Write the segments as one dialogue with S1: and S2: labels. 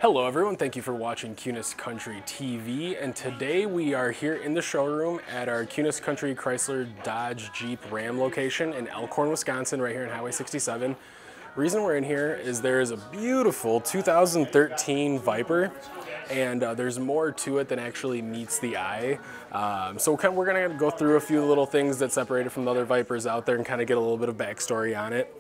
S1: Hello everyone, thank you for watching Cunis Country TV, and today we are here in the showroom at our Cunis Country Chrysler Dodge Jeep Ram location in Elkhorn, Wisconsin, right here on Highway 67. The reason we're in here is there is a beautiful 2013 Viper, and there's more to it than actually meets the eye. So we're going to go through a few little things that separate it from the other Vipers out there and kind of get a little bit of backstory on it.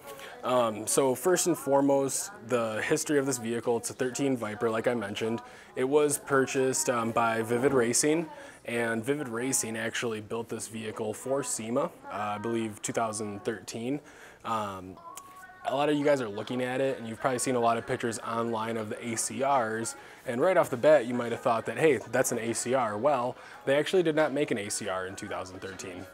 S1: So first and foremost, the history of this vehicle. It's a 13 Viper, like I mentioned. It was purchased by Vivid Racing, and Vivid Racing actually built this vehicle for SEMA, I believe 2013. A lot of you guys are looking at it, and you've probably seen a lot of pictures online of the ACRs, and right off the bat you might have thought that, hey, that's an ACR. Well, they actually did not make an ACR in 2013.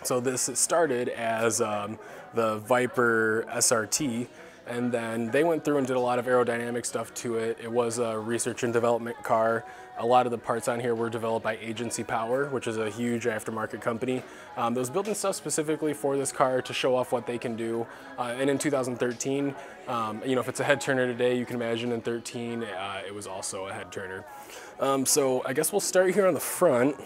S1: So this started as the Viper SRT, and then they went through and did a lot of aerodynamic stuff to it. It was a research and development car. A lot of the parts on here were developed by Agency Power, which is a huge aftermarket company that was building stuff specifically for this car to show off what they can do. And in 2013, you know, if it's a head turner today, you can imagine in 13 it was also a head turner. So I guess we'll start here on the front.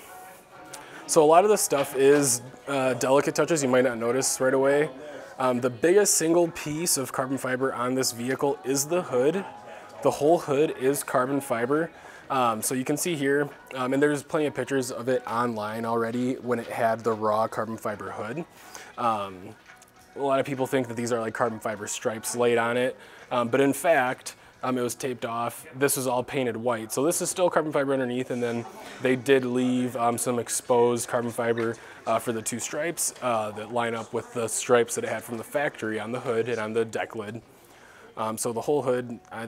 S1: So a lot of the stuff is delicate touches you might not notice right away. The biggest single piece of carbon fiber on this vehicle is the hood. The whole hood is carbon fiber. So you can see here, and there's plenty of pictures of it online already when it had the raw carbon fiber hood. A lot of people think that these are like carbon fiber stripes laid on it, but in fact, it was taped off. This was all painted white. So this is still carbon fiber underneath, and then they did leave some exposed carbon fiber for the two stripes that line up with the stripes that it had from the factory on the hood and on the deck lid. So the whole hood, I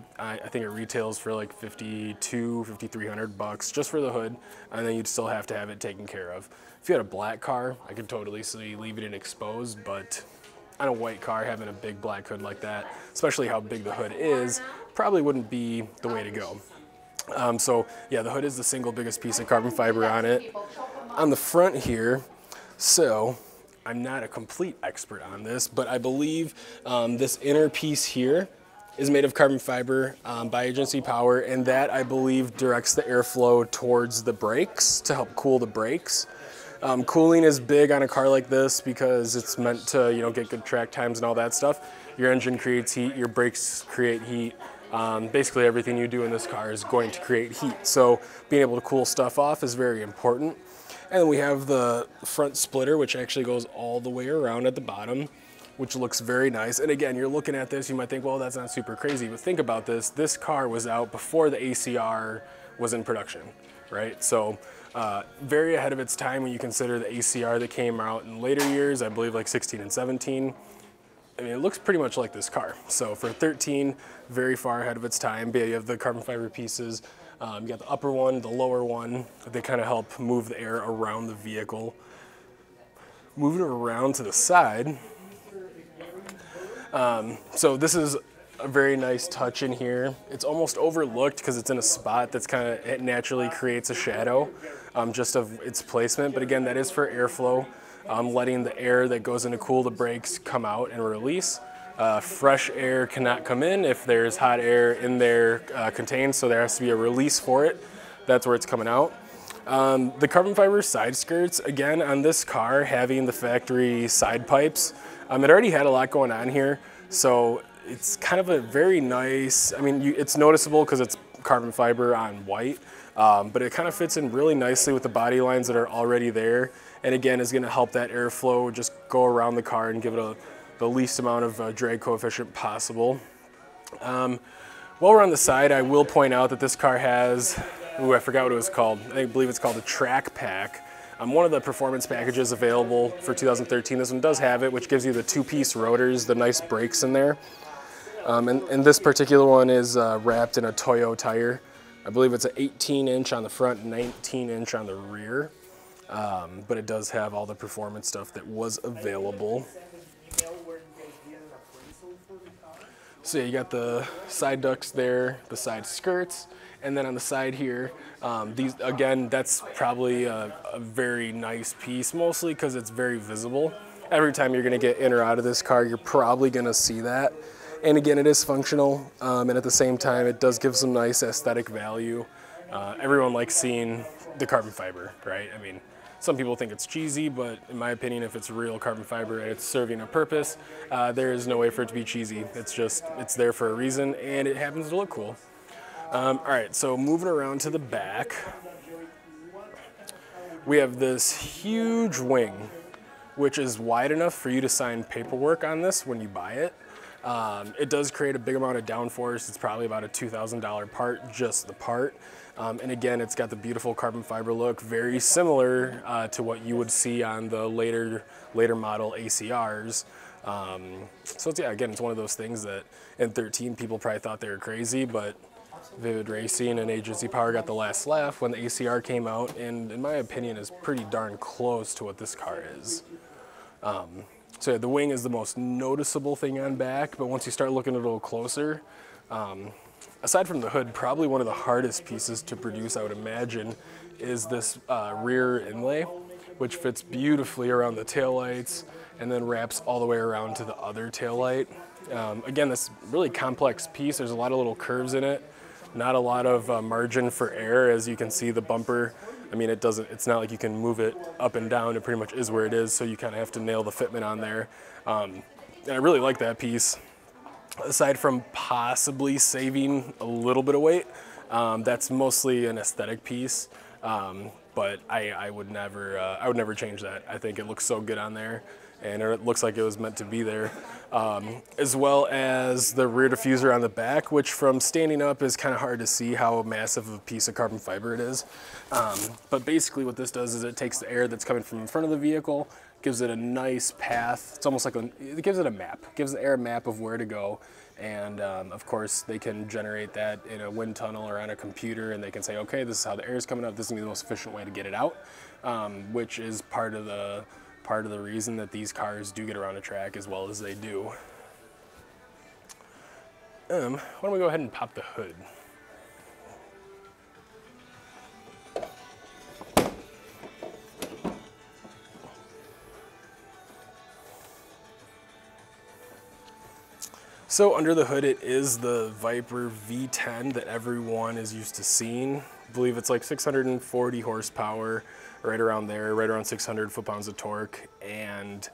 S1: think it retails for like $5,200–5,300 bucks just for the hood, and then you'd still have to have it taken care of. If you had a black car, I could totally see leaving it exposed, but on a white car, having a big black hood like that, especially how big the hood is, probably wouldn't be the way to go. So yeah, the hood is the single biggest piece of carbon fiber on it. On the front here, so I'm not a complete expert on this, but I believe this inner piece here is made of carbon fiber by Agency Power, and that I believe directs the airflow towards the brakes to help cool the brakes. Cooling is big on a car like this because it's meant to, you know, get good track times and all that stuff. Your engine creates heat, your brakes create heat. Basically everything you do in this car is going to create heat. So being able to cool stuff off is very important. And then we have the front splitter, which actually goes all the way around at the bottom, which looks very nice. And again, you're looking at this, you might think, well, that's not super crazy, but think about this. This car was out before the ACR was in production, right? So very ahead of its time when you consider the ACR that came out in later years, I believe like 16 and 17. I mean, it looks pretty much like this car. So for 13, very far ahead of its time. But yeah, you have the carbon fiber pieces. You got the upper one, the lower one. They kind of help move the air around the vehicle. Moving it around to the side. So this is a very nice touch in here. It's almost overlooked because it's in a spot that's kind of, it naturally creates a shadow just of its placement. But again, that is for airflow, letting the air that goes in to cool the brakes come out and release. Fresh air cannot come in if there's hot air in there contained, so there has to be a release for it. That's where it's coming out. The carbon fiber side skirts, again, on this car, having the factory side pipes, it already had a lot going on here, so it's kind of a very nice, I mean, it's noticeable because it's carbon fiber on white, but it kind of fits in really nicely with the body lines that are already there, and again, is going to help that airflow just go around the car and give it the least amount of drag coefficient possible. While we're on the side, I will point out that this car has, I forgot what it was called. I believe it's called a track pack. One of the performance packages available for 2013, this one does have it, which gives you the two-piece rotors, the nice brakes in there. And this particular one is wrapped in a Toyo tire. I believe it's an 18-inch on the front, 19-inch on the rear. But it does have all the performance stuff that was available. So yeah, you got the side ducts there, the side skirts, and then on the side here, these, again, that's probably a very nice piece, mostly because it's very visible. Every time you're going to get in or out of this car, you're probably going to see that. And again, it is functional, and at the same time, it does give some nice aesthetic value. Everyone likes seeing the carbon fiber, right? I mean, some people think it's cheesy, but in my opinion, if it's real carbon fiber and it's serving a purpose, there is no way for it to be cheesy. It's there for a reason, and it happens to look cool. All right, so moving around to the back, we have this huge wing, which is wide enough for you to sign paperwork on this when you buy it. It does create a big amount of downforce. It's probably about a $2,000 part, just the part. And again, it's got the beautiful carbon fiber look, very similar to what you would see on the later model ACRs. So it's, yeah, again, it's one of those things that in 13 people probably thought they were crazy, but Vivid Racing and Agency Power got the last laugh when the ACR came out, and in my opinion is pretty darn close to what this car is. So yeah, the wing is the most noticeable thing on back, but once you start looking a little closer, aside from the hood, probably one of the hardest pieces to produce, I would imagine, is this rear inlay, which fits beautifully around the taillights and then wraps all the way around to the other taillight. Again, this really complex piece, there's a lot of little curves in it, not a lot of margin for error. As you can see, the bumper, I mean, it's not like you can move it up and down. It pretty much is where it is, so you kind of have to nail the fitment on there. And I really like that piece. Aside from possibly saving a little bit of weight, that's mostly an aesthetic piece. But I would never change that. I think it looks so good on there, and it looks like it was meant to be there. As well as the rear diffuser on the back, which from standing up is kind of hard to see how massive of a piece of carbon fiber it is. But basically what this does is it takes the air that's coming from in front of the vehicle, gives it a nice path. It's almost like it gives it a map, gives the air a map of where to go. And of course they can generate that in a wind tunnel or on a computer, and they can say, okay, this is how the air is coming up, this is gonna be the most efficient way to get it out, which is part of the reason that these cars do get around a track as well as they do. Why don't we go ahead and pop the hood? So under the hood, it is the Viper V10 that everyone is used to seeing. I believe it's like 640 horsepower, right around there, right around 600 foot-pounds of torque, and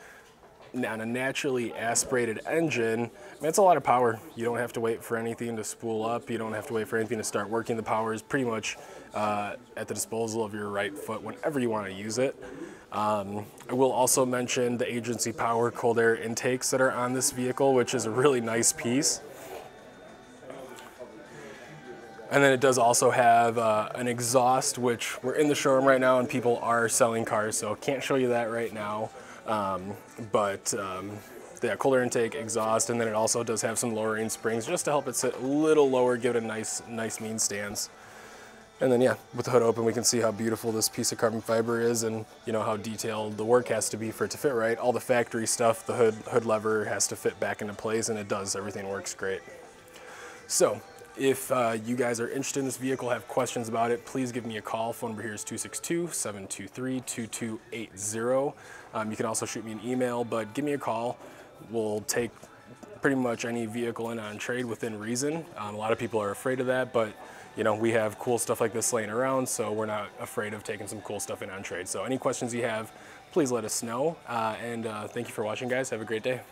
S1: on a naturally aspirated engine, I mean, it's a lot of power. You don't have to wait for anything to spool up. You don't have to wait for anything to start working. The power is pretty much at the disposal of your right foot whenever you want to use it. I will also mention the Agency Power cold air intakes that are on this vehicle, which is a really nice piece. And then it does also have an exhaust, which we're in the showroom right now and people are selling cars, so can't show you that right now. Yeah, cold air intake, exhaust, and then it also does have some lowering springs just to help it sit a little lower, give it a nice mean stance. And then yeah, with the hood open, we can see how beautiful this piece of carbon fiber is, and you know how detailed the work has to be for it to fit right. All the factory stuff, the hood lever has to fit back into place, and it does. Everything works great. So if you guys are interested in this vehicle, have questions about it, please give me a call. Phone number here is 262-723-2280. You can also shoot me an email, but give me a call. We'll take pretty much any vehicle in on trade within reason. A lot of people are afraid of that, but you know, we have cool stuff like this laying around, so we're not afraid of taking some cool stuff in on trade. So any questions you have, please let us know. And thank you for watching, guys. Have a great day.